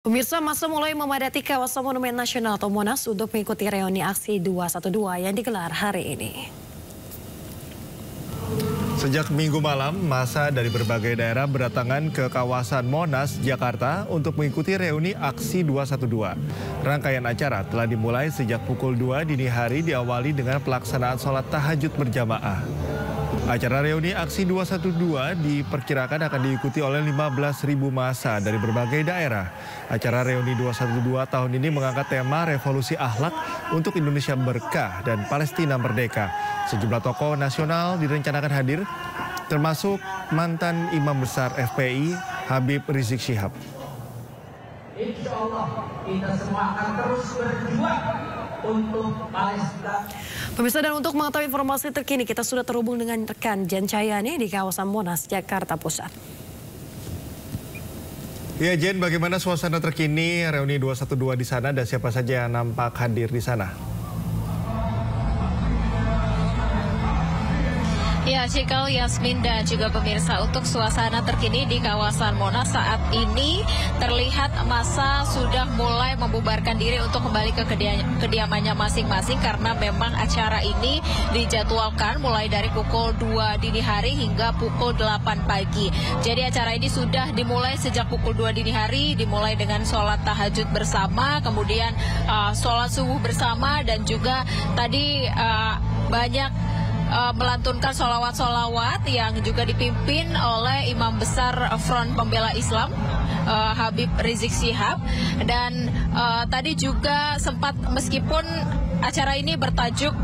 Pemirsa, masa mulai memadati kawasan Monumen Nasional atau Monas untuk mengikuti reuni aksi 212 yang digelar hari ini. Sejak Minggu malam, massa dari berbagai daerah berdatangan ke kawasan Monas, Jakarta untuk mengikuti reuni aksi 212. Rangkaian acara telah dimulai sejak pukul 2 dini hari diawali dengan pelaksanaan sholat tahajud berjamaah. Acara reuni aksi 212 diperkirakan akan diikuti oleh 15.000 massa dari berbagai daerah. Acara reuni 212 tahun ini mengangkat tema revolusi akhlak untuk Indonesia berkah dan Palestina merdeka. Sejumlah tokoh nasional direncanakan hadir, termasuk mantan Imam Besar FPI Habib Rizik Syihab. Insya Allah kita semua akan terus berjuang untuk Palestina. Pemirsa, dan untuk mengetahui informasi terkini kita sudah terhubung dengan rekan Jen Cahyani di kawasan Monas, Jakarta Pusat. Ya Jen, bagaimana suasana terkini reuni 212 di sana dan siapa saja yang nampak hadir di sana? Ya, Cikal, Yasmin, dan juga pemirsa, untuk suasana terkini di kawasan Monas saat ini terlihat massa sudah mulai membubarkan diri untuk kembali ke kediamannya masing-masing karena memang acara ini dijadwalkan mulai dari pukul 2 dini hari hingga pukul 8 pagi. Jadi acara ini sudah dimulai sejak pukul 2 dini hari, dimulai dengan sholat tahajud bersama, kemudian sholat subuh bersama, dan juga tadi banyak melantunkan sholawat-sholawat yang juga dipimpin oleh Imam Besar Front Pembela Islam Habib Rizik Syihab. Dan tadi juga sempat, meskipun acara ini bertajuk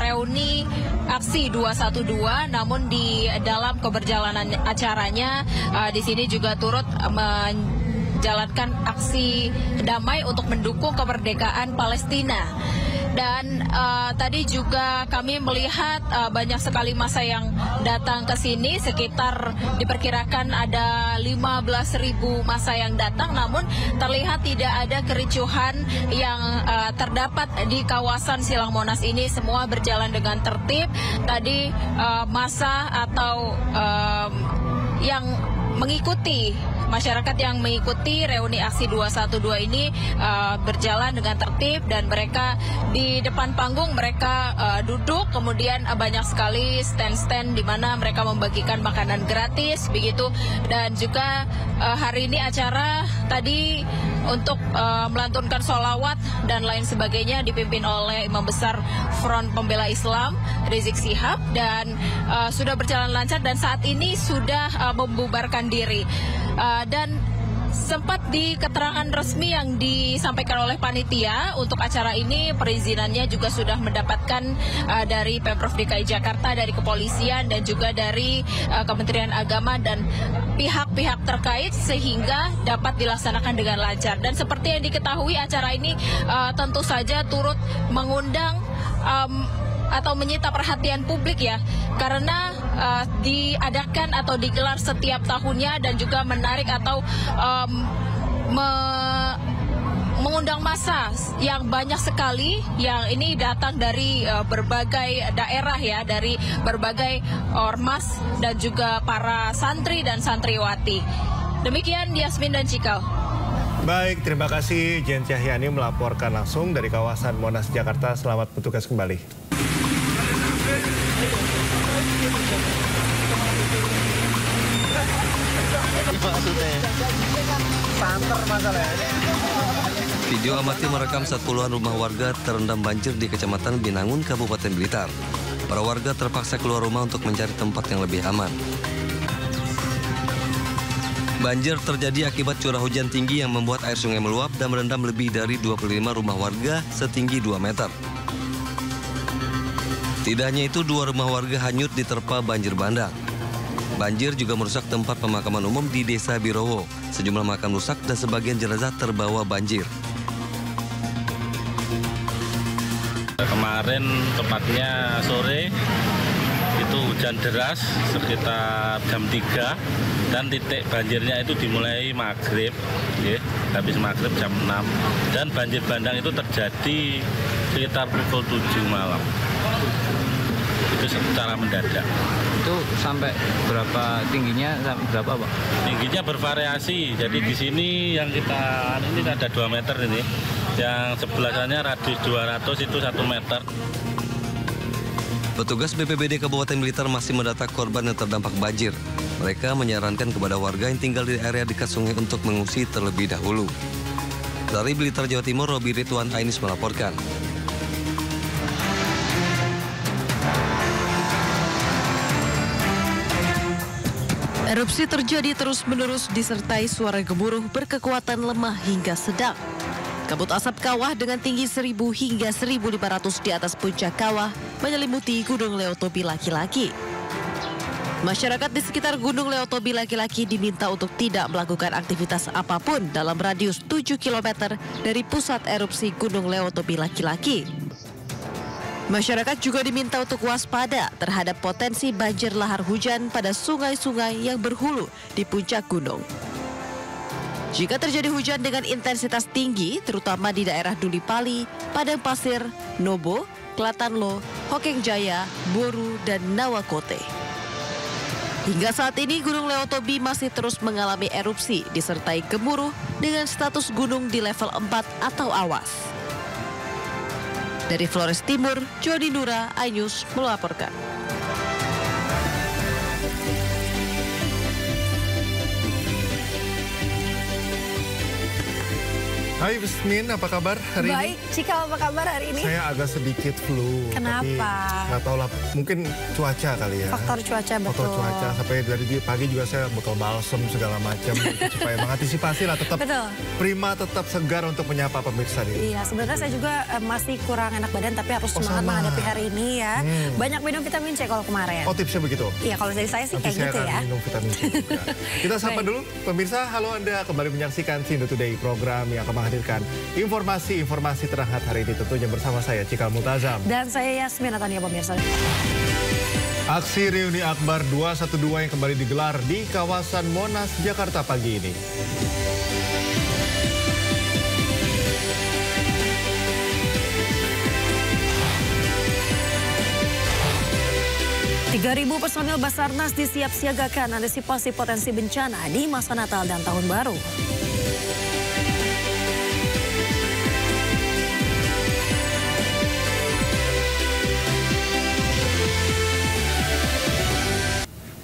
reuni aksi 212, namun di dalam keberjalanan acaranya di sini juga turut menjalankan aksi damai untuk mendukung kemerdekaan Palestina. Dan tadi juga kami melihat banyak sekali massa yang datang ke sini, sekitar diperkirakan ada 15.000 massa yang datang, namun terlihat tidak ada kericuhan yang terdapat di kawasan Silang Monas ini. Semua berjalan dengan tertib. Tadi massa atau yang mengikuti, masyarakat yang mengikuti reuni aksi 212 ini berjalan dengan tertib, dan mereka di depan panggung mereka duduk, kemudian banyak sekali stand-stand di mana mereka membagikan makanan gratis begitu. Dan juga hari ini acara tadi untuk melantunkan sholawat dan lain sebagainya dipimpin oleh Imam Besar Front Pembela Islam Rizik Syihab, dan sudah berjalan lancar dan saat ini sudah membubarkan diri. Dan sempat di keterangan resmi yang disampaikan oleh panitia untuk acara ini, perizinannya juga sudah mendapatkan dari Pemprov DKI Jakarta, dari kepolisian, dan juga dari Kementerian Agama dan pihak-pihak terkait, sehingga dapat dilaksanakan dengan lancar. Dan seperti yang diketahui, acara ini tentu saja turut mengundang atau menyita perhatian publik ya, karena diadakan atau digelar setiap tahunnya dan juga menarik atau mengundang massa yang banyak sekali yang ini datang dari berbagai daerah ya, dari berbagai ormas dan juga para santri dan santriwati. Demikian Yasmin dan Cikal. Baik, terima kasih Jen Cahyani melaporkan langsung dari kawasan Monas, Jakarta. Selamat bertugas kembali. Video amatir merekam saat puluhan rumah warga terendam banjir di Kecamatan Binangun, Kabupaten Blitar. Para warga terpaksa keluar rumah untuk mencari tempat yang lebih aman. Banjir terjadi akibat curah hujan tinggi yang membuat air sungai meluap dan merendam lebih dari 25 rumah warga setinggi 2 meter. Tidak hanya itu, 2 rumah warga hanyut diterpa banjir bandang. Banjir juga merusak tempat pemakaman umum di Desa Birowo. Sejumlah makam rusak dan sebagian jenazah terbawa banjir. Kemarin tepatnya sore itu hujan deras sekitar jam 3, dan titik banjirnya itu dimulai maghrib, habis maghrib jam 6, dan banjir bandang itu terjadi sekitar pukul 7 malam. Itu secara mendadak. Itu sampai berapa tingginya, sampai berapa Pak? Tingginya bervariasi. Jadi di sini yang kita ini ada 2 meter ini. Yang sebelahannya radius 200 itu 1 meter. Petugas BPBD Kabupaten Blitar masih mendata korban yang terdampak banjir. Mereka menyarankan kepada warga yang tinggal di area dekat sungai untuk mengungsi terlebih dahulu. Dari Blitar, Jawa Timur, Robi Ridwan Ainis melaporkan. Erupsi terjadi terus-menerus disertai suara gemuruh berkekuatan lemah hingga sedang. Kabut asap kawah dengan tinggi 1.000 hingga 1.500 di atas puncak kawah menyelimuti Gunung Leotobi Laki-Laki. Masyarakat di sekitar Gunung Leotobi Laki-Laki diminta untuk tidak melakukan aktivitas apapun dalam radius 7 km dari pusat erupsi Gunung Leotobi Laki-Laki. Masyarakat juga diminta untuk waspada terhadap potensi banjir lahar hujan pada sungai-sungai yang berhulu di puncak gunung. Jika terjadi hujan dengan intensitas tinggi, terutama di daerah Duli Pali, Padang Pasir, Nobo, Klatanlo, Hokeng Jaya, Boru, dan Nawakote. Hingga saat ini Gunung Leotobi masih terus mengalami erupsi disertai gemuruh dengan status gunung di level 4 atau awas. Dari Flores Timur, Jody Nura, iNews melaporkan. Hai Yasmin, apa kabar hari ini? Baik, Cikal apa kabar hari ini? Saya agak sedikit flu. Kenapa? Tapi nggak tahu lah, mungkin cuaca kali ya. Faktor cuaca, betul. Faktor cuaca, sampai dari pagi juga saya botol balsem segala macam gitu, supaya mengantisipasi lah, tetap Betul. prima, tetap segar untuk menyapa pemirsa ini. Iya, sebenarnya saya juga masih kurang enak badan, tapi harus semangat menghadapi hari ini ya. Banyak minum vitamin C kalau kemarin. Oh, tipsnya begitu? Iya, kalau dari saya sih Nanti kayak gitu saya ya. akan minum vitamin C juga. Kita sapa Baik. dulu pemirsa, halo Anda kembali menyaksikan Sindo Today, program yang akan menghadirkan informasi terhangat hari ini, tentunya bersama saya Cikal Multazam. Dan saya Yasmin Natania, pemirsa. Aksi reuni Akbar 212 yang kembali digelar di kawasan Monas, Jakarta pagi ini. 3.000 personil Basarnas disiapsiagakan antisipasi potensi bencana di masa Natal dan Tahun Baru.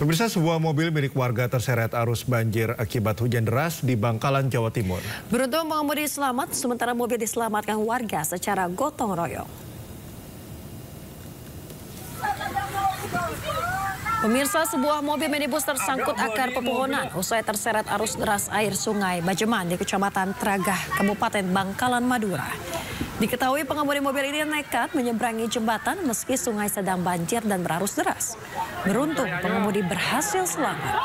Pemirsa, sebuah mobil milik warga terseret arus banjir akibat hujan deras di Bangkalan, Jawa Timur. Beruntung pengemudi selamat, sementara mobil diselamatkan warga secara gotong royong. Pemirsa, sebuah mobil minibus tersangkut akar pepohonan usai terseret arus deras air sungai Bajeman di Kecamatan Tragah, Kabupaten Bangkalan, Madura. Diketahui pengemudi mobil ini nekat menyeberangi jembatan meski sungai sedang banjir dan berarus deras. Beruntung pengemudi berhasil selamat.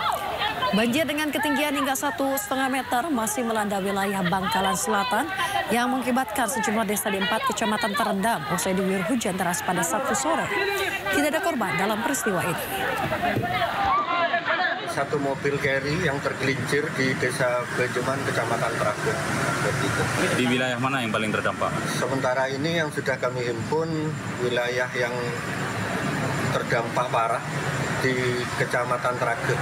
Banjir dengan ketinggian hingga 1,5 meter masih melanda wilayah Bangkalan Selatan yang mengakibatkan sejumlah desa di 4 kecamatan terendam usai diguyur hujan deras pada Sabtu sore. Tidak ada korban dalam peristiwa ini. Satu mobil carry yang tergelincir di desa Bajeman, Kecamatan Tragah. Di wilayah mana yang paling terdampak? Sementara ini yang sudah kami himpun wilayah yang terdampak parah di Kecamatan Tragah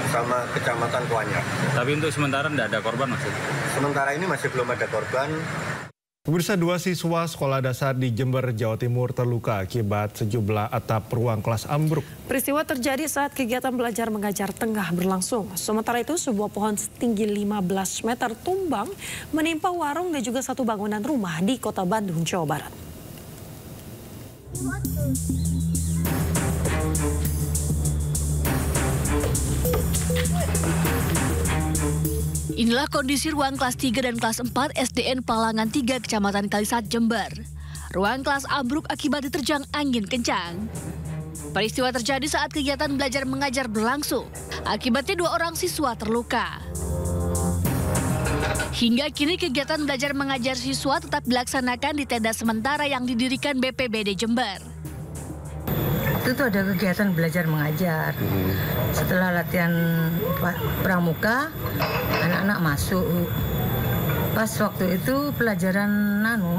sama Kecamatan Kuanyar. Tapi untuk sementara tidak ada korban maksudnya? Sementara ini masih belum ada korban. Pemirsa, 2 siswa sekolah dasar di Jember, Jawa Timur terluka akibat sejumlah atap ruang kelas ambruk. Peristiwa terjadi saat kegiatan belajar mengajar tengah berlangsung. Sementara itu, sebuah pohon setinggi 15 meter tumbang menimpa warung dan juga satu bangunan rumah di Kota Bandung, Jawa Barat. Inilah kondisi ruang kelas 3 dan kelas 4 SDN Palangan 3 Kecamatan Kalisat, Jember. Ruang kelas ambruk akibat diterjang angin kencang. Peristiwa terjadi saat kegiatan belajar mengajar berlangsung. Akibatnya 2 orang siswa terluka. Hingga kini kegiatan belajar mengajar siswa tetap dilaksanakan di tenda sementara yang didirikan BPBD Jember. Itu ada kegiatan belajar mengajar. Setelah latihan pramuka, anak-anak masuk. Pas waktu itu pelajaran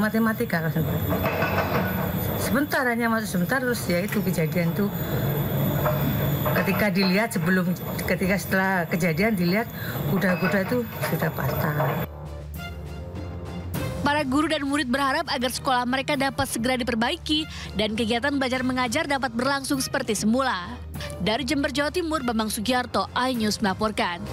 matematika. Sebentar hanya masuk sebentar, terus ya itu kejadian tuh Ketika setelah kejadian dilihat kuda-kuda itu sudah patah. Para guru dan murid berharap agar sekolah mereka dapat segera diperbaiki dan kegiatan belajar mengajar dapat berlangsung seperti semula. Dari Jember, Jawa Timur, Bambang Sugiarto, iNews melaporkan.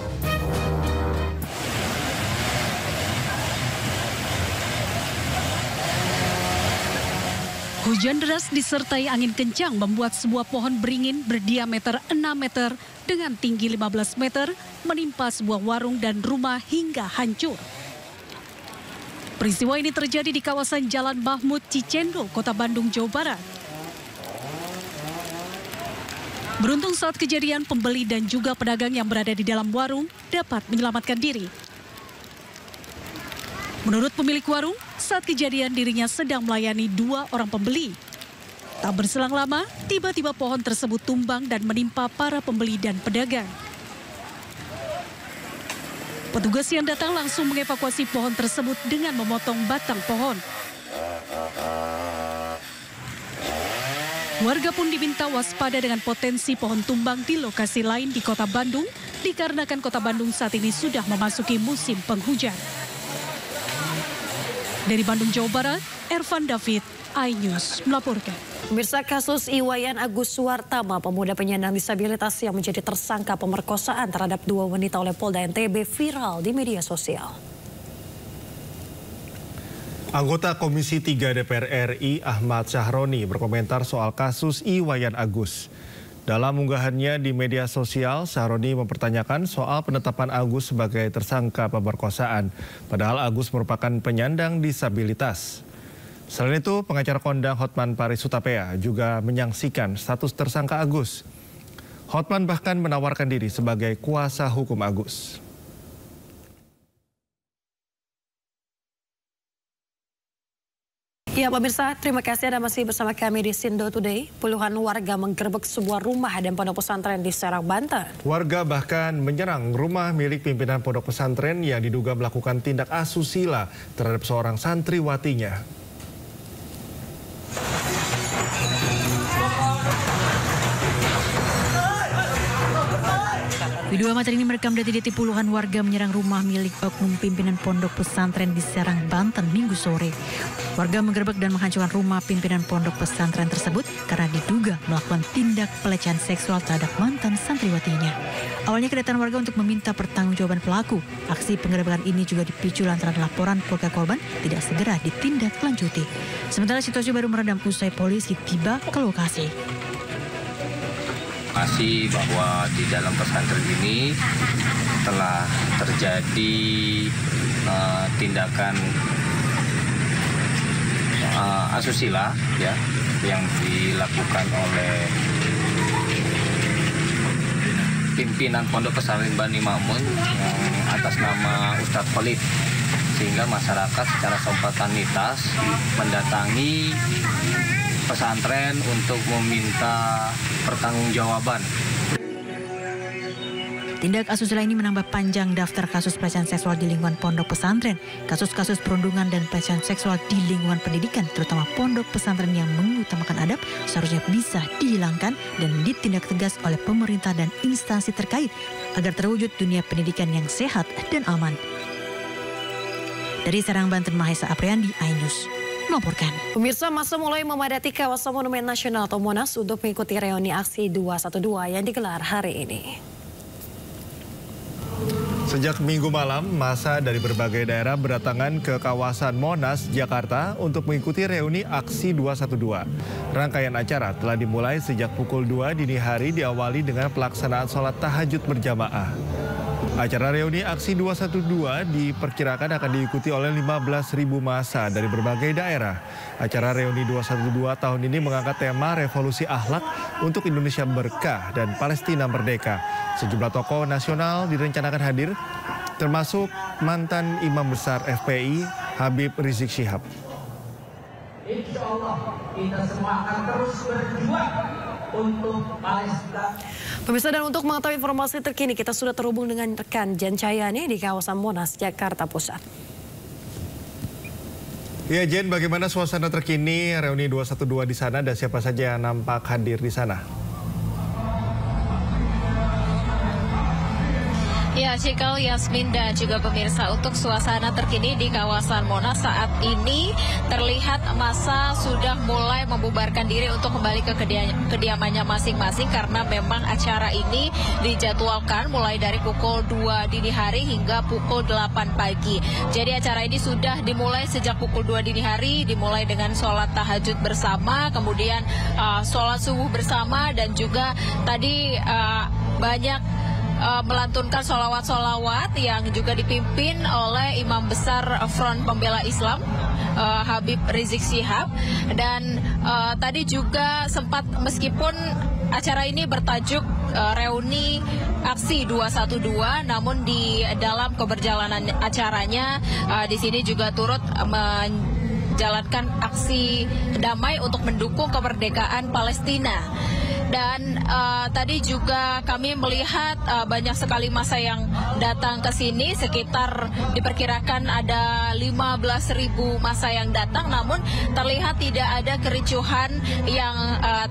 Hujan deras disertai angin kencang membuat sebuah pohon beringin berdiameter 6 meter dengan tinggi 15 meter menimpa sebuah warung dan rumah hingga hancur. Peristiwa ini terjadi di kawasan Jalan Mahmud Cicendo, Kota Bandung, Jawa Barat. Beruntung saat kejadian pembeli dan juga pedagang yang berada di dalam warung dapat menyelamatkan diri. Menurut pemilik warung, saat kejadian dirinya sedang melayani 2 orang pembeli. Tak berselang lama, tiba-tiba pohon tersebut tumbang dan menimpa para pembeli dan pedagang. Petugas yang datang langsung mengevakuasi pohon tersebut dengan memotong batang pohon. Warga pun diminta waspada dengan potensi pohon tumbang di lokasi lain di Kota Bandung, dikarenakan Kota Bandung saat ini sudah memasuki musim penghujan. Dari Bandung, Jawa Barat, Ervan David, iNews melaporkan. Pemirsa, kasus Iwayan Agus Suwartama, pemuda penyandang disabilitas yang menjadi tersangka pemerkosaan terhadap 2 wanita oleh Polda NTB viral di media sosial. Anggota Komisi 3 DPR RI Ahmad Syahroni berkomentar soal kasus Iwayan Agus. Dalam unggahannya di media sosial, Syahroni mempertanyakan soal penetapan Agus sebagai tersangka pemerkosaan, padahal Agus merupakan penyandang disabilitas. Selain itu, pengacara kondang Hotman Paris Hutapea juga menyaksikan status tersangka Agus. Hotman bahkan menawarkan diri sebagai kuasa hukum Agus. Ya pemirsa, terima kasih Anda masih bersama kami di Sindo Today. Puluhan warga menggerebek sebuah rumah dan pondok pesantren di Serang, Banten. Warga bahkan menyerang rumah milik pimpinan pondok pesantren yang diduga melakukan tindak asusila terhadap seorang santriwatinya. Video amatir ini merekam detik-detik puluhan warga menyerang rumah milik oknum pimpinan pondok pesantren di Serang, Banten, Minggu sore. Warga menggerebek dan menghancurkan rumah pimpinan pondok pesantren tersebut karena diduga melakukan tindak pelecehan seksual terhadap mantan santriwatinya. Awalnya kedatangan warga untuk meminta pertanggungjawaban pelaku. Aksi penggerebekan ini juga dipicu lantaran laporan keluarga korban tidak segera ditindaklanjuti. Sementara situasi baru meredam usai polisi tiba ke lokasi. Masih bahwa di dalam pesantren ini telah terjadi tindakan asusila ya yang dilakukan oleh pimpinan pondok pesantren Bani Ma'mun yang atas nama Ustadz Khalid, sehingga masyarakat secara spontanitas mendatangi pesantren untuk meminta pertanggungjawaban. Tindak asusila ini menambah panjang daftar kasus pelecehan seksual di lingkungan pondok pesantren. Kasus-kasus perundungan dan pelecehan seksual di lingkungan pendidikan, terutama pondok pesantren yang mengutamakan adab, seharusnya bisa dihilangkan dan ditindak tegas oleh pemerintah dan instansi terkait agar terwujud dunia pendidikan yang sehat dan aman. Dari Serang, Banten, Mahesa Apriandi, iNews melaporkan. Pemirsa, masa mulai memadati kawasan Monumen Nasional atau Monas untuk mengikuti reuni aksi 212 yang digelar hari ini. Sejak Minggu malam, massa dari berbagai daerah berdatangan ke kawasan Monas, Jakarta untuk mengikuti reuni aksi 212. Rangkaian acara telah dimulai sejak pukul 2 dini hari diawali dengan pelaksanaan sholat tahajud berjamaah. Acara reuni aksi 212 diperkirakan akan diikuti oleh 15.000 massa dari berbagai daerah. Acara reuni 212 tahun ini mengangkat tema revolusi akhlak untuk Indonesia berkah dan Palestina merdeka. Sejumlah tokoh nasional direncanakan hadir, termasuk mantan Imam Besar FPI Habib Rizik Syihab. Insya Allah kita semua akan terus berjuang untuk Palestina. Pemirsa, dan untuk mengetahui informasi terkini kita sudah terhubung dengan rekan Jen Cayani di kawasan Monas, Jakarta Pusat. Ya Jen, bagaimana suasana terkini reuni 212 di sana dan siapa saja yang nampak hadir di sana? Cikal, Yasmin, dan juga pemirsa, untuk suasana terkini di kawasan Monas saat ini terlihat massa sudah mulai membubarkan diri untuk kembali ke kediamannya masing-masing karena memang acara ini dijadwalkan mulai dari pukul 2 dini hari hingga pukul 8 pagi. Jadi acara ini sudah dimulai sejak pukul 2 dini hari, dimulai dengan sholat tahajud bersama, kemudian sholat subuh bersama, dan juga tadi banyak melantunkan sholawat-sholawat yang juga dipimpin oleh Imam Besar Front Pembela Islam Habib Rizik Syihab. Dan tadi juga sempat, meskipun acara ini bertajuk reuni aksi 212, namun di dalam keberjalanan acaranya di sini juga turut menjalankan aksi damai untuk mendukung kemerdekaan Palestina. Dan tadi juga kami melihat banyak sekali massa yang datang ke sini, sekitar diperkirakan ada 15.000 massa yang datang, namun terlihat tidak ada kericuhan yang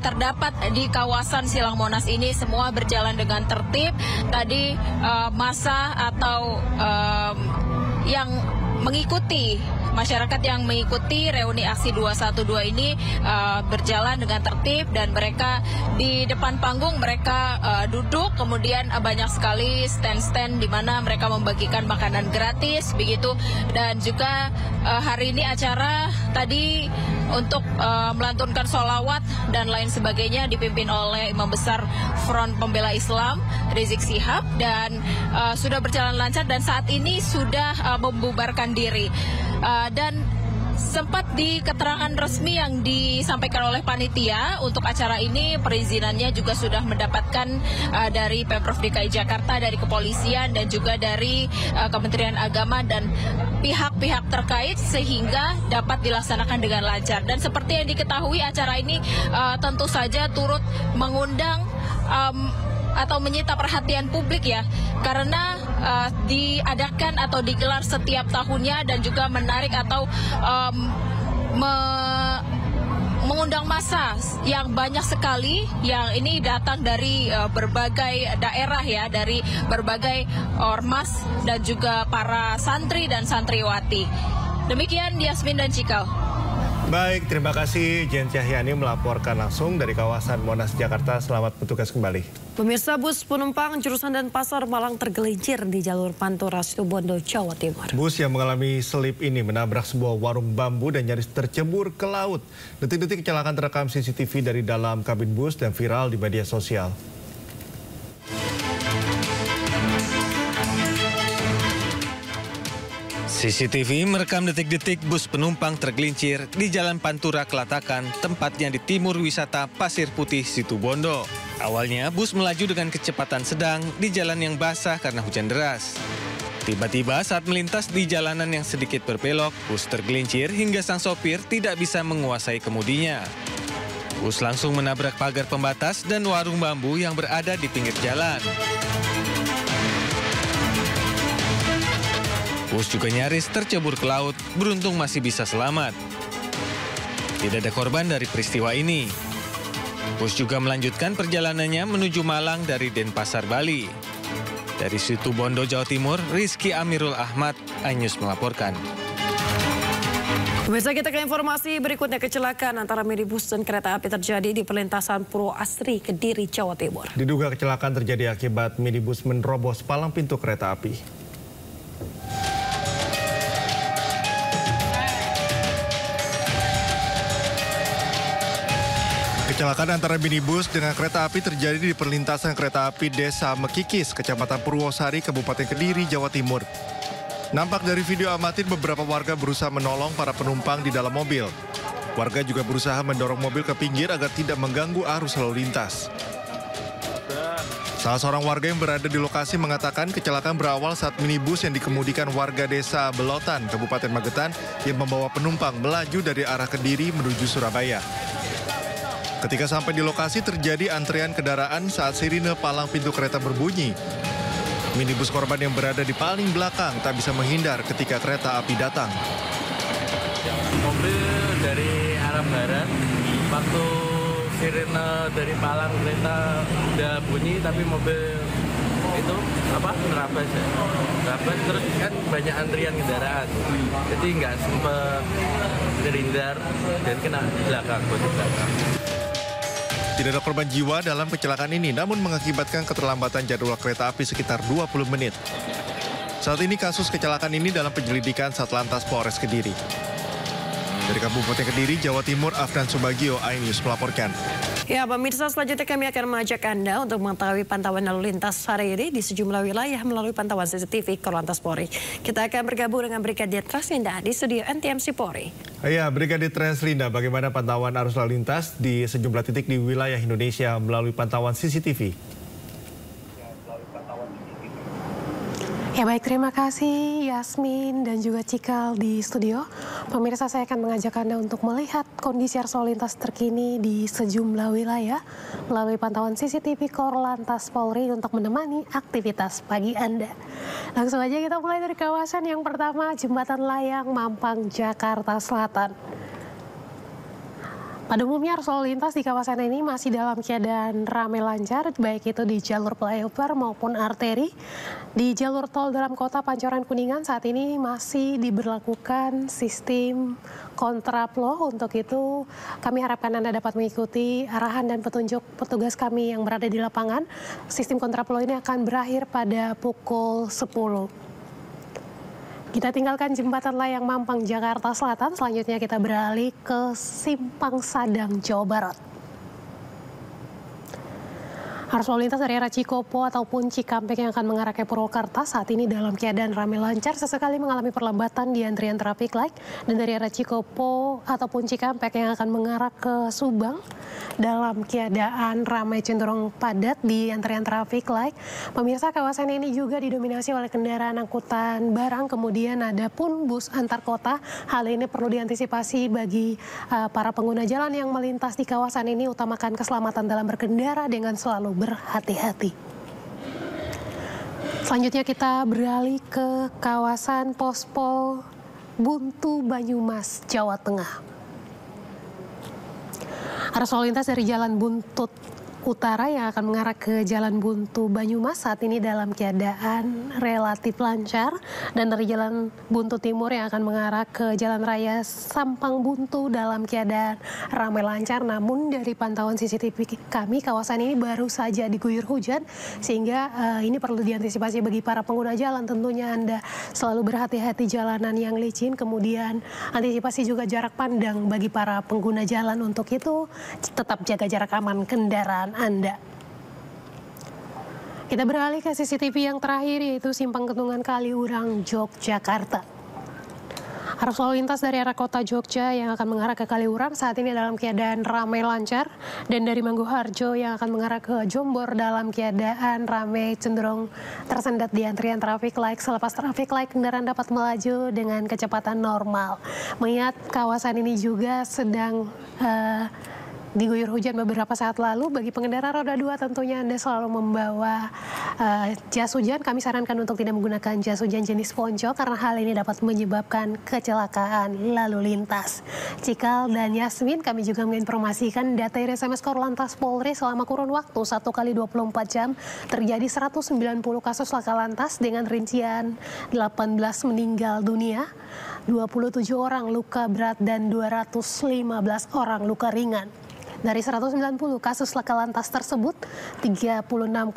terdapat di kawasan Silang Monas ini. Semua berjalan dengan tertib. Tadi massa atau yang mengikuti, masyarakat yang mengikuti reuni aksi 212 ini berjalan dengan tertib, dan mereka di depan panggung mereka duduk, kemudian banyak sekali stand-stand di mana mereka membagikan makanan gratis begitu. Dan juga hari ini acara tadi untuk melantunkan sholawat dan lain sebagainya dipimpin oleh Imam Besar Front Pembela Islam Rizik Syihab, dan sudah berjalan lancar dan saat ini sudah membubarkan diri. Dan sempat di keterangan resmi yang disampaikan oleh panitia untuk acara ini, perizinannya juga sudah mendapatkan dari Pemprov DKI Jakarta, dari kepolisian, dan juga dari Kementerian Agama dan pihak-pihak terkait, sehingga dapat dilaksanakan dengan lancar. Dan seperti yang diketahui, acara ini tentu saja turut mengundang atau menyita perhatian publik ya, karena diadakan atau digelar setiap tahunnya dan juga menarik atau mengundang massa yang banyak sekali, yang ini datang dari berbagai daerah ya, dari berbagai ormas dan juga para santri dan santriwati. Demikian Yasmin dan Cikal. Baik, terima kasih Jen Cahyani melaporkan langsung dari kawasan Monas, Jakarta. Selamat bertugas kembali. Pemirsa, bus penumpang jurusan Denpasar Malang tergelincir di jalur Pantura Situbondo, Jawa Timur. Bus yang mengalami selip ini menabrak sebuah warung bambu dan nyaris tercebur ke laut. Detik-detik kecelakaan terekam CCTV dari dalam kabin bus dan viral di media sosial. CCTV merekam detik-detik bus penumpang tergelincir di Jalan Pantura Kelatakan, tempatnya di timur wisata Pasir Putih Situbondo. Awalnya bus melaju dengan kecepatan sedang di jalan yang basah karena hujan deras. Tiba-tiba saat melintas di jalanan yang sedikit berbelok, bus tergelincir hingga sang sopir tidak bisa menguasai kemudinya. Bus langsung menabrak pagar pembatas dan warung bambu yang berada di pinggir jalan. Bus juga nyaris tercebur ke laut, beruntung masih bisa selamat. Tidak ada korban dari peristiwa ini. Bus juga melanjutkan perjalanannya menuju Malang dari Denpasar, Bali. Dari Situbondo, Jawa Timur, Rizky Amirul Ahmad, iNews melaporkan. Pemirsa, kita ke informasi berikutnya. Kecelakaan antara minibus dan kereta api terjadi di perlintasan Purwoasri, Kediri, Jawa Timur. Diduga kecelakaan terjadi akibat minibus menerobos palang pintu kereta api. Kecelakaan antara minibus dengan kereta api terjadi di perlintasan kereta api Desa Mekikis, Kecamatan Purwosari, Kabupaten Kediri, Jawa Timur. Nampak dari video amatir, beberapa warga berusaha menolong para penumpang di dalam mobil. Warga juga berusaha mendorong mobil ke pinggir agar tidak mengganggu arus lalu lintas. Salah seorang warga yang berada di lokasi mengatakan kecelakaan berawal saat minibus yang dikemudikan warga Desa Belotan, Kabupaten Magetan, yang membawa penumpang melaju dari arah Kediri menuju Surabaya. Ketika sampai di lokasi terjadi antrean kendaraan saat sirine palang pintu kereta berbunyi. Minibus korban yang berada di paling belakang tak bisa menghindar ketika kereta api datang. Mobil dari arah barat, waktu sirine dari palang kereta udah bunyi tapi mobil itu nerabas ya. Nerabas terus kan banyak antrian kendaraan. Jadi nggak sempet terhindar dan kena belakang, bodi belakang. Tidak ada korban jiwa dalam kecelakaan ini, namun mengakibatkan keterlambatan jadwal kereta api sekitar 20 menit. Saat ini kasus kecelakaan ini dalam penyelidikan Satlantas Polres Kediri. Dari Kabupaten Kediri, Jawa Timur, Afdan Subagio, iNews melaporkan. Ya, pemirsa, selanjutnya kami akan mengajak Anda untuk mengetahui pantauan lalu lintas hari ini di sejumlah wilayah melalui pantauan CCTV Korlantas Polri. Kita akan bergabung dengan Brigadir Treslinda di studio NTMC Polri. Ya, Brigadir Treslinda, bagaimana pantauan arus lalu lintas di sejumlah titik di wilayah Indonesia melalui pantauan CCTV? Ya baik, terima kasih Yasmin dan juga Cikal di studio. Pemirsa, saya akan mengajak Anda untuk melihat kondisi arus lalu lintas terkini di sejumlah wilayah melalui pantauan CCTV Korlantas Polri untuk menemani aktivitas pagi Anda. Langsung aja kita mulai dari kawasan yang pertama, Jembatan Layang Mampang, Jakarta Selatan. Pada umumnya arus lalu lintas di kawasan ini masih dalam keadaan ramai lancar, baik itu di jalur flyover maupun arteri. Di jalur tol dalam kota Pancoran Kuningan saat ini masih diberlakukan sistem kontraflow. Untuk itu kami harapkan Anda dapat mengikuti arahan dan petunjuk petugas kami yang berada di lapangan. Sistem kontraflow ini akan berakhir pada pukul 10. Kita tinggalkan Jembatan Layang Mampang, Jakarta Selatan. Selanjutnya kita beralih ke Simpang Sadang, Jawa Barat. Arus lalu lintas dari arah Cikopo ataupun Cikampek yang akan mengarah ke Purwakarta saat ini dalam keadaan ramai lancar, sesekali mengalami perlambatan di antrian traffic light. Dan dari arah Cikopo ataupun Cikampek yang akan mengarah ke Subang dalam keadaan ramai cenderung padat di antrian traffic light. Pemirsa, kawasan ini juga didominasi oleh kendaraan angkutan barang, kemudian ada pun bus antar kota. Hal ini perlu diantisipasi bagi para pengguna jalan yang melintas di kawasan ini. Utamakan keselamatan dalam berkendara dengan selalu berhati-hati. Selanjutnya kita beralih ke kawasan Pospol Buntu, Banyumas, Jawa Tengah. Arus lalu lintas dari Jalan Buntut Utara yang akan mengarah ke Jalan Buntu Banyumas saat ini dalam keadaan relatif lancar, dan dari Jalan Buntu Timur yang akan mengarah ke Jalan Raya Sampang Buntu dalam keadaan ramai lancar. Namun dari pantauan CCTV kami, kawasan ini baru saja diguyur hujan, sehingga ini perlu diantisipasi bagi para pengguna jalan. Tentunya Anda selalu berhati-hati jalanan yang licin, kemudian antisipasi juga jarak pandang bagi para pengguna jalan. Untuk itu tetap jaga jarak aman kendaraan Anda. Kita beralih ke CCTV yang terakhir, yaitu Simpang Kentungan Kaliurang, Yogyakarta. Arus lalu lintas dari arah kota Jogja yang akan mengarah ke Kaliurang saat ini dalam keadaan ramai lancar, dan dari Mangguharjo yang akan mengarah ke Jombor dalam keadaan ramai cenderung tersendat di antrian traffic light. Selepas traffic light, kendaraan dapat melaju dengan kecepatan normal. Mengingat kawasan ini juga sedang diguyur hujan beberapa saat lalu, bagi pengendara roda 2 tentunya Anda selalu membawa jas hujan. Kami sarankan untuk tidak menggunakan jas hujan jenis ponco karena hal ini dapat menyebabkan kecelakaan lalu lintas. Cikal dan Yasmin, kami juga menginformasikan data RSMS Korlantas Polri selama kurun waktu 1 kali 24 jam terjadi 190 kasus laka lantas dengan rincian 18 meninggal dunia, 27 orang luka berat dan 215 orang luka ringan. Dari 190 kasus laka lantas tersebut, 36,5%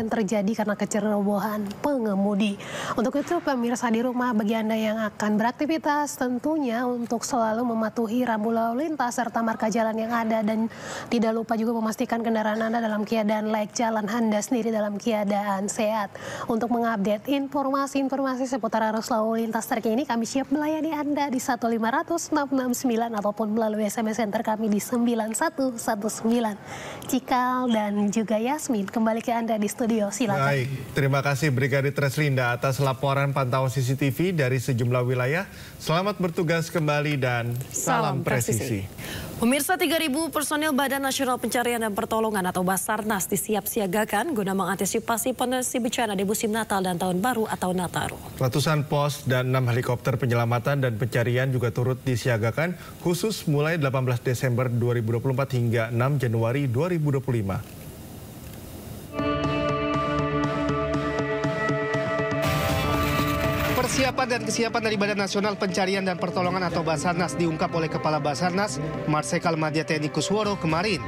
terjadi karena kecerobohan pengemudi. Untuk itu pemirsa di rumah, bagi Anda yang akan beraktivitas, tentunya untuk selalu mematuhi rambu lalu lintas serta marka jalan yang ada, dan tidak lupa juga memastikan kendaraan Anda dalam keadaan layak jalan, Anda sendiri dalam keadaan sehat. Untuk mengupdate informasi-informasi seputar arus lalu lintas terkini, kami siap melayani Anda di 1500669 ataupun melalui SMS center kami di 9119. Cikal dan juga Yasmin, kembali ke Anda di studio, silakan. Baik, terima kasih Brigadir Treslinda atas laporan pantauan CCTV dari sejumlah wilayah. Selamat bertugas kembali dan salam presisi. Pemirsa, 3.000 personil Badan Nasional Pencarian dan Pertolongan atau Basarnas disiap-siagakan guna mengantisipasi potensi bencana di musim Natal dan Tahun Baru atau Nataru. Ratusan pos dan 6 helikopter penyelamatan dan pencarian juga turut disiagakan khusus mulai 18 Desember 2024 hingga 6 Januari 2025. Kesiapan dan kesiapan dari Badan Nasional Pencarian dan Pertolongan atau Basarnas diungkap oleh Kepala Basarnas, Marsikal Madya TNI Kusworo kemarin.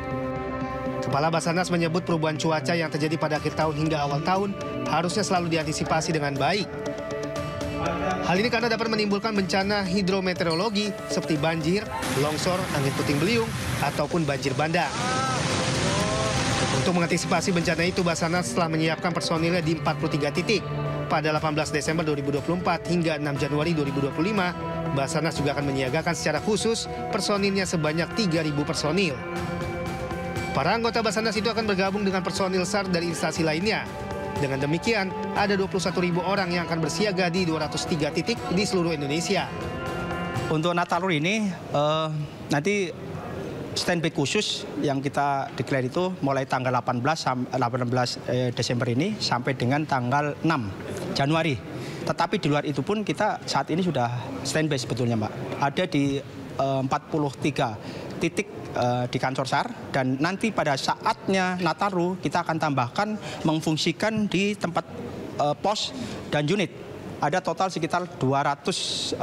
Kepala Basarnas menyebut perubahan cuaca yang terjadi pada akhir tahun hingga awal tahun harusnya selalu diantisipasi dengan baik. Hal ini karena dapat menimbulkan bencana hidrometeorologi seperti banjir, longsor, angin puting beliung, ataupun banjir bandang. Untuk mengantisipasi bencana itu, Basarnas telah menyiapkan personilnya di 43 titik. Pada 18 Desember 2024 hingga 6 Januari 2025, Basarnas juga akan menyiagakan secara khusus personilnya sebanyak 3.000 personil. Para anggota Basarnas itu akan bergabung dengan personil SAR dari instansi lainnya. Dengan demikian, ada 21.000 orang yang akan bersiaga di 203 titik di seluruh Indonesia. Untuk Nataru ini, nanti standby khusus yang kita declare itu mulai tanggal 18 Desember ini sampai dengan tanggal 6 Januari. Tetapi di luar itu pun kita saat ini sudah standby sebetulnya, Mbak. Ada di 43 titik di kantor SAR, dan nanti pada saatnya Nataru kita akan tambahkan memfungsikan di tempat pos dan unit. Ada total sekitar 203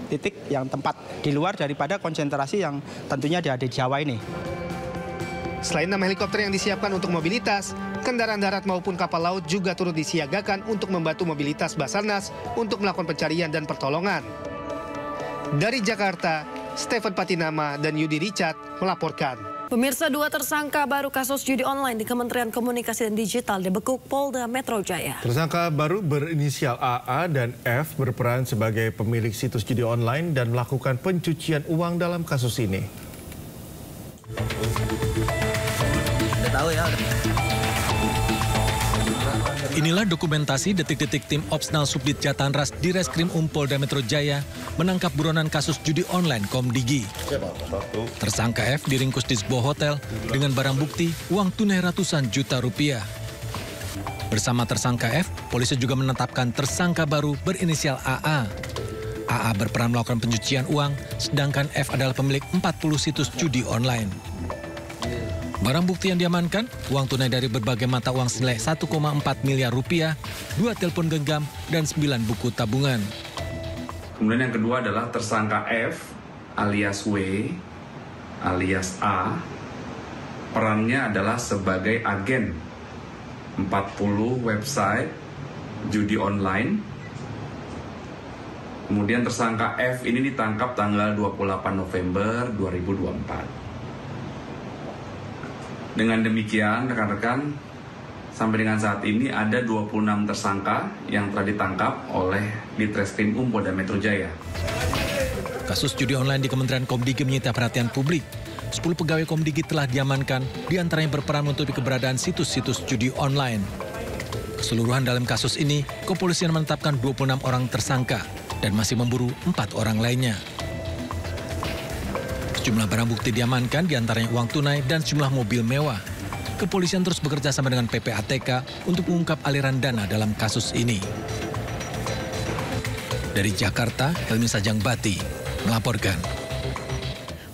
titik yang tempat di luar daripada konsentrasi yang tentunya ada di Jawa ini. Selain 6 helikopter yang disiapkan untuk mobilitas, kendaraan darat maupun kapal laut juga turut disiagakan untuk membantu mobilitas Basarnas untuk melakukan pencarian dan pertolongan. Dari Jakarta, Stephen Patinama dan Yudi Richard melaporkan. Pemirsa, 2 tersangka baru kasus judi online di Kementerian Komunikasi dan Digital dibekuk Polda Metro Jaya. Tersangka baru berinisial AA dan F berperan sebagai pemilik situs judi online dan melakukan pencucian uang dalam kasus ini. Udah tahu ya. Inilah dokumentasi detik-detik tim Opsnal Subdit Jatanras di Reskrim Polda Metro Jaya menangkap buronan kasus judi online Komdigi. Tersangka F diringkus di sebuah hotel dengan barang bukti uang tunai ratusan juta rupiah. Bersama tersangka F, polisi juga menetapkan tersangka baru berinisial AA. AA berperan melakukan pencucian uang, sedangkan F adalah pemilik 40 situs judi online. Barang bukti yang diamankan, uang tunai dari berbagai mata uang senilai 1,4 miliar rupiah, 2 telepon genggam, dan 9 buku tabungan. Kemudian yang kedua adalah tersangka F alias W alias A. Perannya adalah sebagai agen 40 website judi online. Kemudian tersangka F ini ditangkap tanggal 28 November 2024. Dengan demikian, rekan-rekan, sampai dengan saat ini ada 26 tersangka yang telah ditangkap oleh Ditreskrim Polda Metro Jaya. Kasus judi online di Kementerian Komdigi menyita perhatian publik. 10 pegawai Komdigi telah diamankan, diantaranya berperan menutupi keberadaan situs-situs judi online. Keseluruhan dalam kasus ini, kepolisian menetapkan 26 orang tersangka dan masih memburu 4 orang lainnya. Sejumlah barang bukti diamankan, diantaranya uang tunai dan sejumlah mobil mewah. Kepolisian terus bekerja sama dengan PPATK untuk mengungkap aliran dana dalam kasus ini. Dari Jakarta, Helmi Sajangbati melaporkan.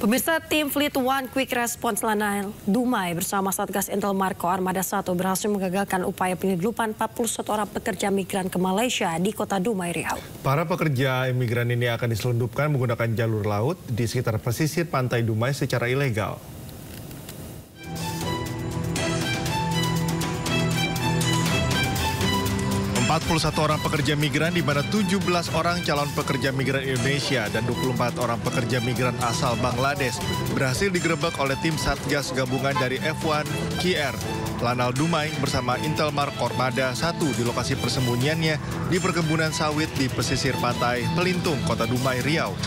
Pemirsa, tim Fleet One Quick Response Lanal Dumai bersama Satgas Intel Marco Armada 1 berhasil menggagalkan upaya penyeludupan 41 orang pekerja migran ke Malaysia di kota Dumai, Riau. Para pekerja imigran ini akan diselundupkan menggunakan jalur laut di sekitar pesisir pantai Dumai secara ilegal. 41 orang pekerja migran di mana 17 orang calon pekerja migran Indonesia dan 24 orang pekerja migran asal Bangladesh berhasil digerebek oleh tim Satgas Gabungan dari F1 QR Lanal Dumai bersama Intelmar Kormada 1 di lokasi persembunyiannya di perkebunan sawit di pesisir pantai Pelintung, Kota Dumai, Riau.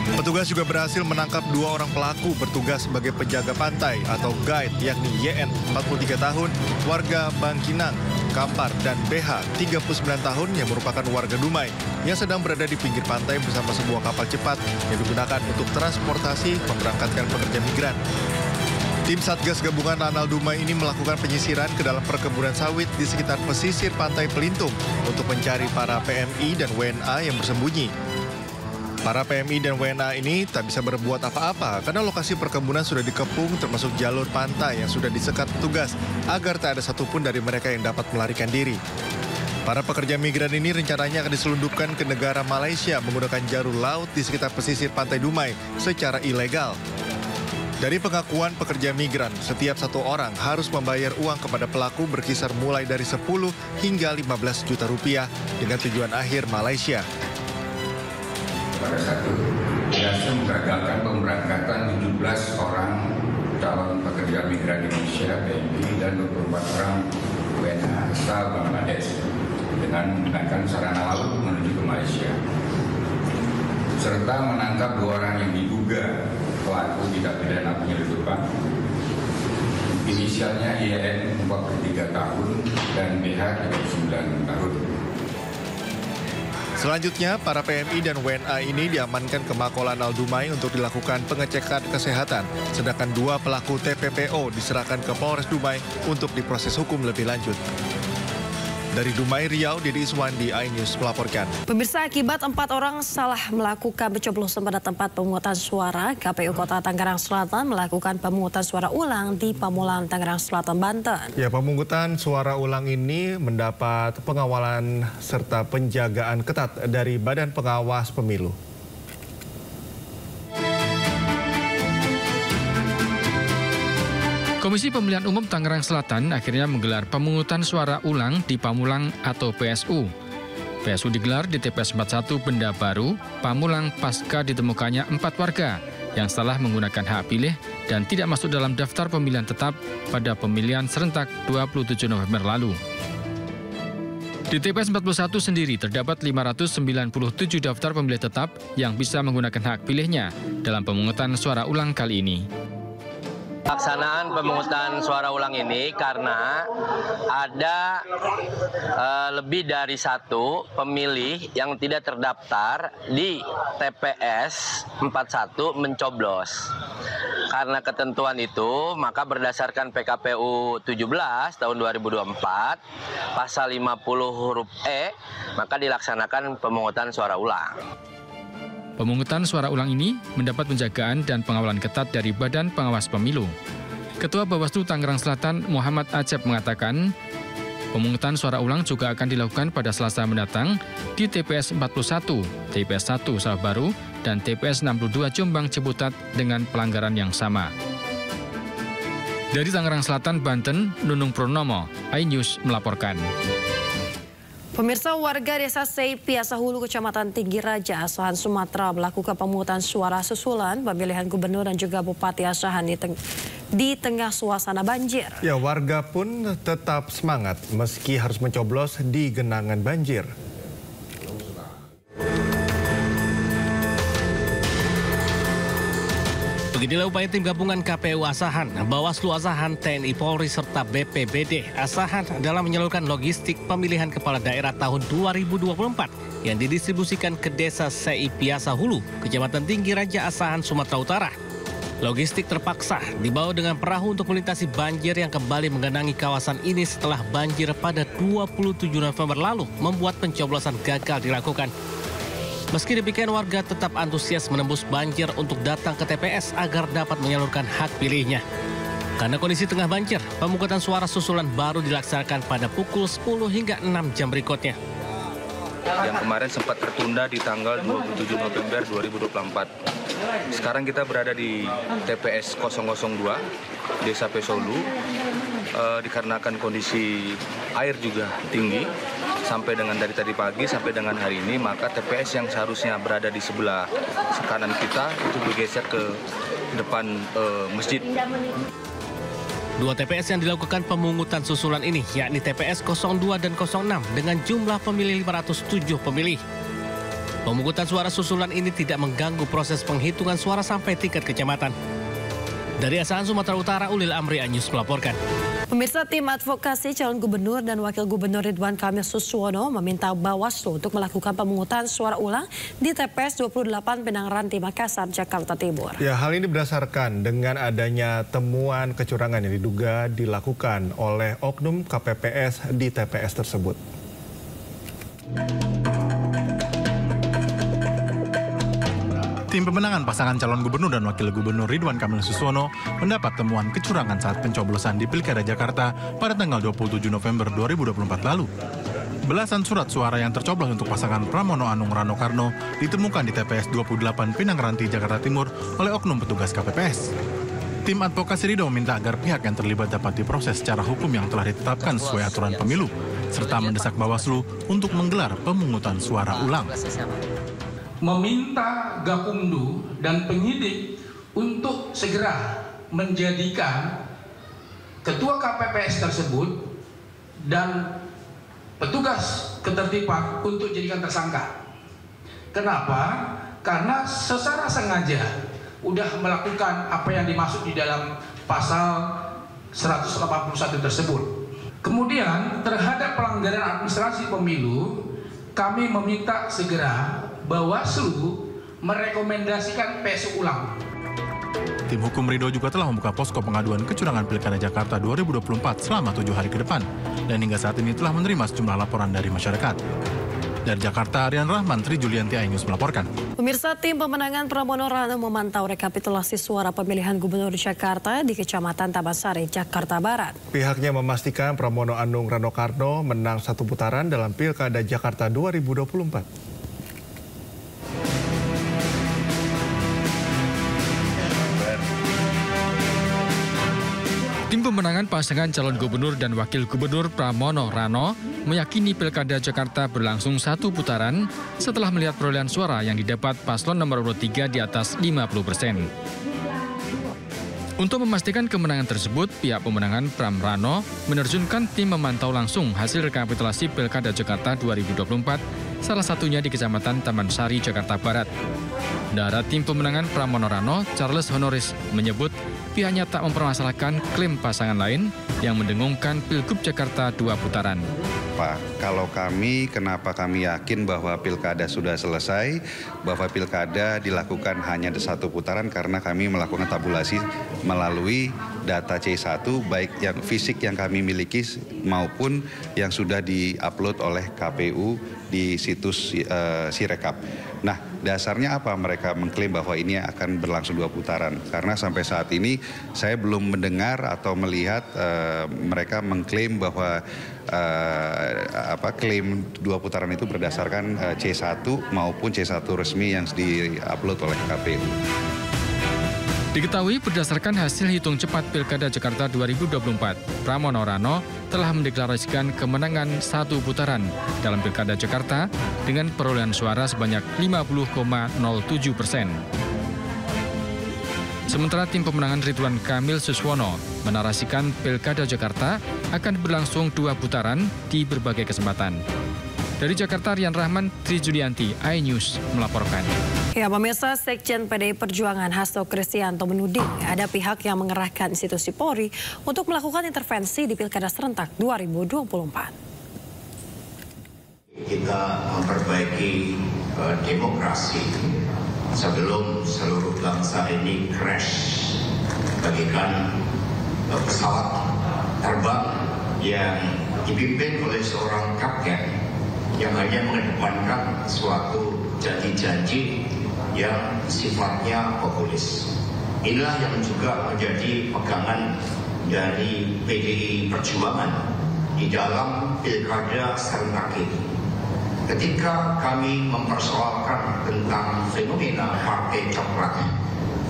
Petugas juga berhasil menangkap 2 orang pelaku bertugas sebagai penjaga pantai atau guide, yakni YN 43 tahun, warga Bangkinang, Kampar, dan BH 39 tahun yang merupakan warga Dumai yang sedang berada di pinggir pantai bersama sebuah kapal cepat yang digunakan untuk transportasi memberangkatkan pekerja migran. Tim Satgas Gabungan Lanal Dumai ini melakukan penyisiran ke dalam perkebunan sawit di sekitar pesisir pantai Pelintung untuk mencari para PMI dan WNA yang bersembunyi. Para PMI dan WNA ini tak bisa berbuat apa-apa karena lokasi perkebunan sudah dikepung termasuk jalur pantai yang sudah disekat petugas agar tak ada satupun dari mereka yang dapat melarikan diri. Para pekerja migran ini rencananya akan diselundupkan ke negara Malaysia menggunakan jalur laut di sekitar pesisir Pantai Dumai secara ilegal. Dari pengakuan pekerja migran, setiap satu orang harus membayar uang kepada pelaku berkisar mulai dari 10 hingga 15 juta rupiah dengan tujuan akhir Malaysia. Pada satu, berhasil menggagalkan pemberangkatan 17 orang calon pekerja migran Indonesia PMI dan 24 orang WNA asal Bangladesh dengan menggunakan sarana laut menuju ke Malaysia, serta menangkap 2 orang yang diduga pelaku tindak pidana penyelundupan. Inisialnya IN 43 tahun dan BH 39 tahun. Selanjutnya, para PMI dan WNA ini diamankan ke Mako Lanal Dumai untuk dilakukan pengecekan kesehatan, sedangkan 2 pelaku TPPO diserahkan ke Polres Dumai untuk diproses hukum lebih lanjut. Dari Dumai, Riau, Didi Iswandi, iNews melaporkan. Pemirsa, akibat 4 orang salah melakukan pencoblosan pada tempat pemungutan suara, KPU Kota Tangerang Selatan melakukan pemungutan suara ulang di Pamulang, Tangerang Selatan, Banten. Ya, pemungutan suara ulang ini mendapat pengawalan serta penjagaan ketat dari Badan Pengawas Pemilu. Komisi Pemilihan Umum Tangerang Selatan akhirnya menggelar pemungutan suara ulang di Pamulang atau PSU. PSU digelar di TPS 41 Benda Baru, Pamulang pasca ditemukannya 4 warga yang salah menggunakan hak pilih dan tidak masuk dalam daftar pemilihan tetap pada pemilihan serentak 27 November lalu. Di TPS 41 sendiri terdapat 597 daftar pemilih tetap yang bisa menggunakan hak pilihnya dalam pemungutan suara ulang kali ini. Pelaksanaan pemungutan suara ulang ini karena ada lebih dari 1 pemilih yang tidak terdaftar di TPS 41 mencoblos. Karena ketentuan itu, maka berdasarkan PKPU 17 tahun 2024, pasal 50 huruf E, maka dilaksanakan pemungutan suara ulang. Pemungutan suara ulang ini mendapat penjagaan dan pengawalan ketat dari Badan Pengawas Pemilu. Ketua Bawaslu Tangerang Selatan Muhammad Acep mengatakan, pemungutan suara ulang juga akan dilakukan pada Selasa mendatang di TPS 41, TPS 1 Sawah Baru, dan TPS 62 Jombang Ciputat dengan pelanggaran yang sama. Dari Tangerang Selatan, Banten, Nunung Purnomo, iNews melaporkan. Pemirsa, warga desa Sei Piasa Hulu, Kecamatan Tinggi Raja, Asahan, Sumatera melakukan pemungutan suara susulan pemilihan gubernur dan juga bupati Asahan di tengah suasana banjir. Ya, warga pun tetap semangat meski harus mencoblos di genangan banjir. Beginilah upaya tim gabungan KPU Asahan, Bawaslu Asahan, TNI Polri, serta BPBD Asahan dalam menyalurkan logistik pemilihan kepala daerah tahun 2024 yang didistribusikan ke desa Sei Piasa Hulu, Kecamatan Tinggi Raja, Asahan, Sumatera Utara. Logistik terpaksa dibawa dengan perahu untuk melintasi banjir yang kembali menggenangi kawasan ini setelah banjir pada 27 November lalu membuat pencoblosan gagal dilakukan. Meski demikian, warga tetap antusias menembus banjir untuk datang ke TPS agar dapat menyalurkan hak pilihnya. Karena kondisi tengah banjir, pemungutan suara susulan baru dilaksanakan pada pukul 10 hingga 6 jam berikutnya. Yang kemarin sempat tertunda di tanggal 27 November 2024. Sekarang kita berada di TPS 002, Desa Pesolu. Dikarenakan kondisi air juga tinggi, sampai dengan dari tadi pagi sampai dengan hari ini, maka TPS yang seharusnya berada di sebelah kanan kita itu bergeser ke depan masjid. 2 TPS yang dilakukan pemungutan susulan ini, yakni TPS 02 dan 06 dengan jumlah pemilih 507 pemilih. Pemungutan suara susulan ini tidak mengganggu proses penghitungan suara sampai tingkat kecamatan. Dari Asahan, Sumatera Utara, Ulil Amri, iNews melaporkan. Pemirsa, tim advokasi calon gubernur dan wakil gubernur Ridwan Kamil Suswono meminta Bawaslu untuk melakukan pemungutan suara ulang di TPS 28 Pinang Ranti, Makassar, Jakarta Timur. Ya, hal ini berdasarkan dengan adanya temuan kecurangan yang diduga dilakukan oleh oknum KPPS di TPS tersebut. Tim pemenangan pasangan calon gubernur dan wakil gubernur Ridwan Kamil Suswono mendapat temuan kecurangan saat pencoblosan di Pilkada Jakarta pada tanggal 27 November 2024 lalu. Belasan surat suara yang tercoblos untuk pasangan Pramono Anung Rano Karno ditemukan di TPS 28 Pinang Ranti, Jakarta Timur oleh oknum petugas KPPS. Tim advokasi Ridho meminta agar pihak yang terlibat dapat diproses secara hukum yang telah ditetapkan sesuai aturan pemilu, serta mendesak Bawaslu untuk menggelar pemungutan suara ulang. Meminta Gakumdu dan penyidik untuk segera menjadikan ketua KPPS tersebut dan petugas ketertiban untuk jadikan tersangka. Kenapa? Karena secara sengaja udah melakukan apa yang dimaksud di dalam pasal 181 tersebut. Kemudian terhadap pelanggaran administrasi pemilu, kami meminta segera Bawaslu merekomendasikan PSU ulang. Tim hukum Ridho juga telah membuka posko pengaduan kecurangan Pilkada Jakarta 2024 selama 7 hari ke depan. Dan hingga saat ini telah menerima sejumlah laporan dari masyarakat. Dari Jakarta, Rian Rahman, Tri Julianti, iNews melaporkan. Pemirsa, tim pemenangan Pramono Rano memantau rekapitulasi suara pemilihan Gubernur Jakarta di Kecamatan Tabansari, Jakarta Barat. Pihaknya memastikan Pramono Anung Rano Karno menang satu putaran dalam Pilkada Jakarta 2024. Tim pemenangan pasangan calon gubernur dan wakil gubernur Pramono Rano meyakini Pilkada Jakarta berlangsung satu putaran setelah melihat perolehan suara yang didapat paslon nomor urut 3 di atas 50%. Untuk memastikan kemenangan tersebut, pihak pemenangan Pram Rano menerjunkan tim memantau langsung hasil rekapitulasi Pilkada Jakarta 2024, salah satunya di Kecamatan Taman Sari, Jakarta Barat. Dari tim pemenangan Pramono Rano, Charles Honoris menyebut pihaknya tak mempermasalahkan klaim pasangan lain yang mendengungkan Pilgub Jakarta 2 putaran. Pak, kalau kenapa kami yakin bahwa Pilkada sudah selesai, bahwa Pilkada dilakukan hanya satu putaran karena kami melakukan tabulasi melalui data C1, baik yang fisik yang kami miliki maupun yang sudah di-upload oleh KPU di situs Sirekap. Nah, dasarnya apa mereka mengklaim bahwa ini akan berlangsung 2 putaran? Karena sampai saat ini saya belum mendengar atau melihat mereka mengklaim bahwa klaim 2 putaran itu berdasarkan C1 maupun C1 resmi yang di-upload oleh KPU. Diketahui berdasarkan hasil hitung cepat Pilkada Jakarta 2024, Pramono Rano telah mendeklarasikan kemenangan satu putaran dalam Pilkada Jakarta dengan perolehan suara sebanyak 50,07%. Sementara tim pemenangan Ridwan Kamil Suswono menarasikan Pilkada Jakarta akan berlangsung 2 putaran di berbagai kesempatan. Dari Jakarta, Rian Rahman, Tri Julianti, iNews melaporkan. Ya, pemirsa, Sekjen PDI Perjuangan Hasto Kristianto menuding ada pihak yang mengerahkan institusi Polri untuk melakukan intervensi di Pilkada serentak 2024. Kita memperbaiki demokrasi sebelum seluruh bangsa ini crash bagikan pesawat terbang yang dipimpin oleh seorang kapten yang hanya mengedepankan suatu janji-janji yang sifatnya populis. Inilah yang juga menjadi pegangan dari PDI Perjuangan di dalam Pilkada serentak ini. Ketika kami mempersoalkan tentang fenomena partai coklat,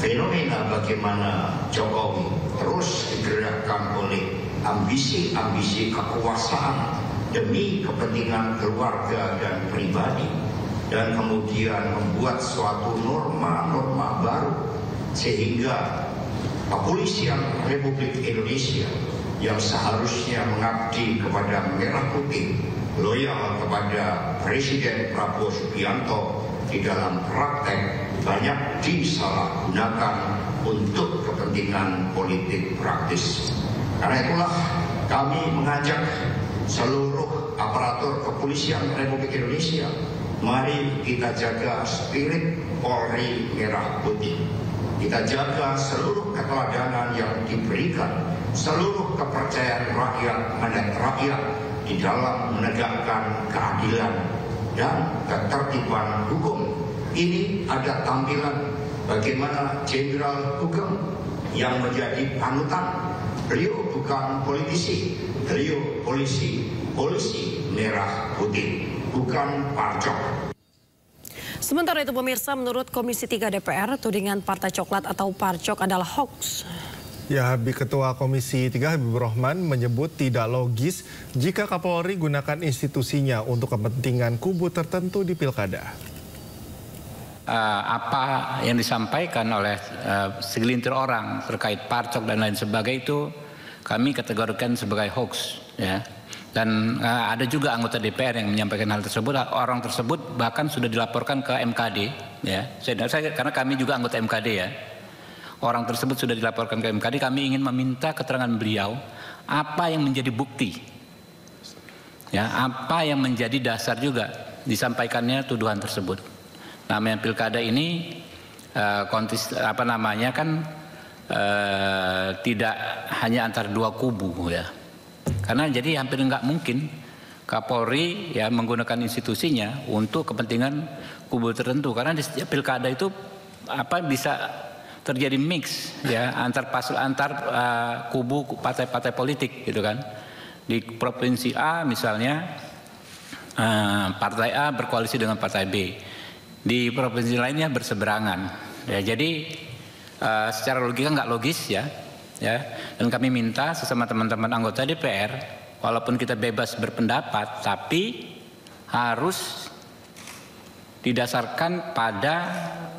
fenomena bagaimana Jokowi terus digerakkan oleh ambisi-ambisi kekuasaan demi kepentingan keluarga dan pribadi, dan kemudian membuat suatu norma-norma baru sehingga kepolisian Republik Indonesia yang seharusnya mengabdi kepada merah putih, loyal kepada Presiden Prabowo Subianto, di dalam praktek banyak disalahgunakan untuk kepentingan politik praktis. Karena itulah kami mengajak seluruh aparatur kepolisian Republik Indonesia, mari kita jaga spirit Polri merah putih. Kita jaga seluruh keteladanan yang diberikan, seluruh kepercayaan rakyat, mandat rakyat di dalam menegakkan keadilan dan ketertiban hukum. Ini ada tampilan bagaimana Jenderal Hukum yang menjadi panutan. Beliau bukan politisi, beliau polisi merah putih, bukan parcok. Sementara itu pemirsa, menurut Komisi 3 DPR, tudingan Partai Coklat atau Parcok adalah hoax. Ya, Ketua Komisi 3 Habibur Rahman menyebut tidak logis jika Kapolri gunakan institusinya untuk kepentingan kubu tertentu di pilkada. Apa yang disampaikan oleh segelintir orang terkait Parcok dan lain sebagainya itu kami kategorikan sebagai hoax, ya. Dan ada juga anggota DPR yang menyampaikan hal tersebut. Orang tersebut bahkan sudah dilaporkan ke MKD, ya. Karena kami juga anggota MKD, ya. Orang tersebut sudah dilaporkan ke MKD. Kami ingin meminta keterangan beliau apa yang menjadi bukti, ya, apa yang menjadi dasar juga disampaikannya tuduhan tersebut. Namanya pilkada ini tidak hanya antara dua kubu, ya. Karena jadi hampir nggak mungkin Kapolri ya menggunakan institusinya untuk kepentingan kubu tertentu. Karena di setiap pilkada itu bisa terjadi mix, ya, antar kubu partai-partai politik, gitu kan. Di provinsi A misalnya partai A berkoalisi dengan partai B, di provinsi lainnya berseberangan, ya. Jadi secara logika nggak logis, ya. Dan kami minta sesama teman-teman anggota DPR, walaupun kita bebas berpendapat, tapi harus didasarkan pada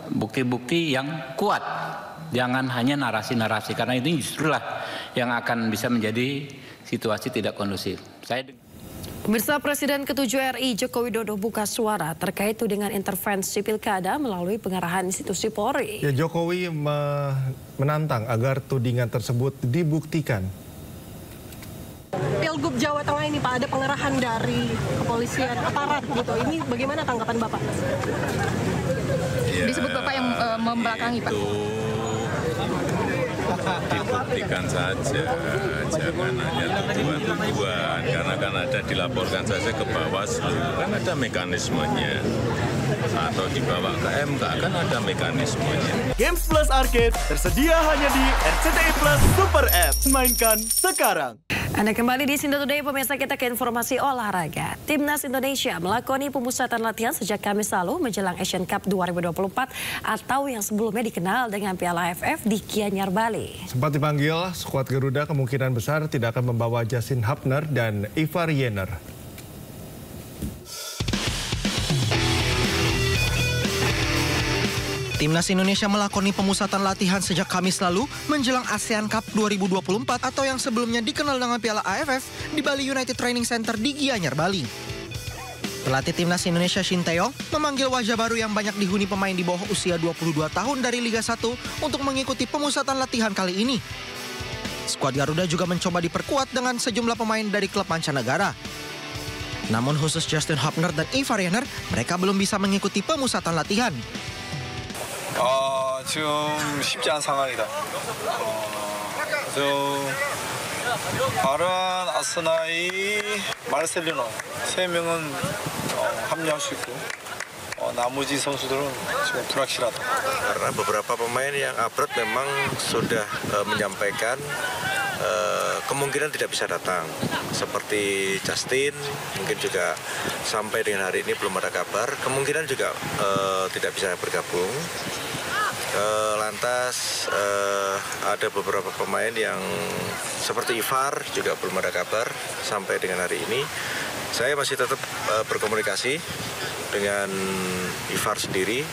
bukti-bukti yang kuat. Jangan hanya narasi-narasi, karena ini justrulah yang akan bisa menjadi situasi tidak kondusif. Pemirsa, Presiden ke-7 RI Joko Widodo buka suara terkait tudingan intervensi pilkada melalui pengarahan institusi Polri. Ya, Jokowi menantang agar tudingan tersebut dibuktikan. Pilgub Jawa Tengah ini, Pak, ada pengarahan dari kepolisian aparat gitu. Ini bagaimana tanggapan Bapak? Ya, disebut Bapak yang membelakangi, Pak. Dibuktikan saja, jangan hanya tuduhan-tuduhan, karena kan ada dilaporkan saja ke Bawaslu, kan ada mekanismenya, atau dibawa ke MK, kan ada mekanismenya. Games Plus Arcade tersedia hanya di RCTI Plus Super App. Mainkan sekarang. Anda kembali di Sindo Today, pemirsa, kita ke informasi olahraga. Timnas Indonesia melakoni pemusatan latihan sejak Kamis lalu menjelang Asian Cup 2024 atau yang sebelumnya dikenal dengan Piala AFF di Gianyar, Bali. Sempat dipanggil, skuad Garuda kemungkinan besar tidak akan membawa Justin Hubner dan Ivar Jenner. Timnas Indonesia melakoni pemusatan latihan sejak Kamis lalu menjelang ASEAN Cup 2024 atau yang sebelumnya dikenal dengan Piala AFF di Bali United Training Center di Gianyar, Bali. Pelatih Timnas Indonesia Shin Tae-yong memanggil wajah baru yang banyak dihuni pemain di bawah usia 22 tahun dari Liga 1 untuk mengikuti pemusatan latihan kali ini. Skuad Garuda juga mencoba diperkuat dengan sejumlah pemain dari klub mancanegara. Namun khusus Justin Hubner dan Ivar Jenner, mereka belum bisa mengikuti pemusatan latihan. 지금 쉽지 않은 상황이다. 바른, 아스나이, 마르셀리노 세 명은 합류할 수 있고 나머지 선수들은 지금 불확실하다. Karena beberapa pemain yang upgrade memang sudah menyampaikan kemungkinan tidak bisa datang. Seperti Justin, mungkin juga sampai dengan hari ini belum ada kabar. Kemungkinan juga tidak bisa bergabung. Lantas ada beberapa pemain yang seperti Ivar juga belum ada kabar sampai dengan hari ini. Saya masih tetap berkomunikasi dengan Ivar sendiri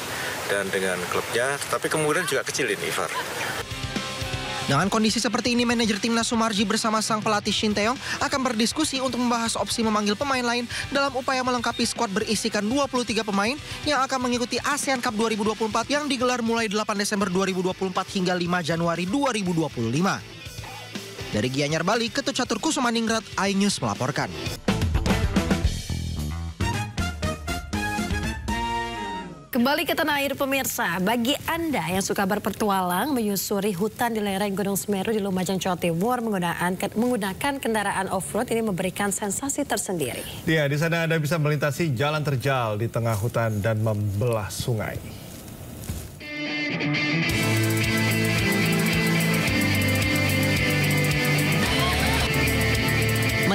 dan dengan klubnya, tapi kemungkinan juga kecil ini Ivar. Dengan kondisi seperti ini, manajer Timnas Sumarji bersama sang pelatih Shin Tae-yong akan berdiskusi untuk membahas opsi memanggil pemain lain dalam upaya melengkapi skuad berisikan 23 pemain yang akan mengikuti ASEAN Cup 2024 yang digelar mulai 8 Desember 2024 hingga 5 Januari 2025. Dari Gianyar, Bali, Ketut Catur Kusumaningrat, iNews melaporkan. Kembali ke tanah air, pemirsa. Bagi Anda yang suka berpetualang menyusuri hutan di lereng Gunung Semeru di Lumajang, Jawa Timur menggunakan kendaraan off-road, ini memberikan sensasi tersendiri. Ya, di sana Anda bisa melintasi jalan terjal di tengah hutan dan membelah sungai.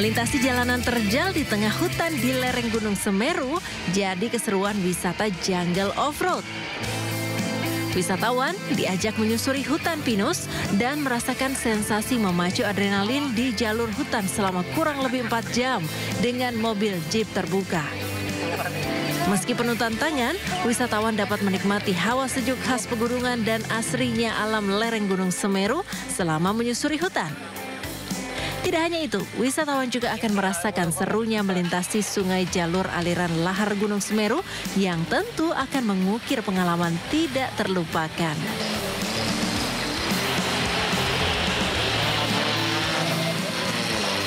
Melintasi jalanan terjal di tengah hutan di lereng Gunung Semeru jadi keseruan wisata jungle off-road. Wisatawan diajak menyusuri hutan pinus dan merasakan sensasi memacu adrenalin di jalur hutan selama kurang lebih 4 jam dengan mobil jeep terbuka. Meski penuh tantangan, wisatawan dapat menikmati hawa sejuk khas pegunungan dan asrinya alam lereng Gunung Semeru selama menyusuri hutan. Tidak hanya itu, wisatawan juga akan merasakan serunya melintasi sungai jalur aliran lahar Gunung Semeru yang tentu akan mengukir pengalaman tidak terlupakan.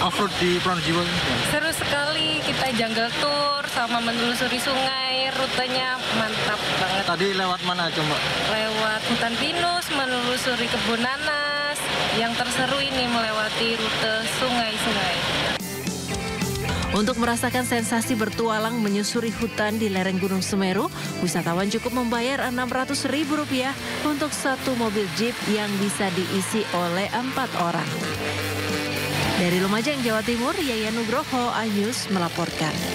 Off-road di Pronojiwo. Seru sekali, kita jungle tour sama menelusuri sungai, rutenya mantap banget. Tadi lewat mana coba? Lewat hutan pinus, menelusuri kebun nanas. Yang terseru ini melewati rute sungai-sungai. Untuk merasakan sensasi bertualang menyusuri hutan di lereng Gunung Semeru, wisatawan cukup membayar Rp600.000 untuk satu mobil jeep yang bisa diisi oleh 4 orang. Dari Lumajang, Jawa Timur, Yayan Nugroho, iNews melaporkan.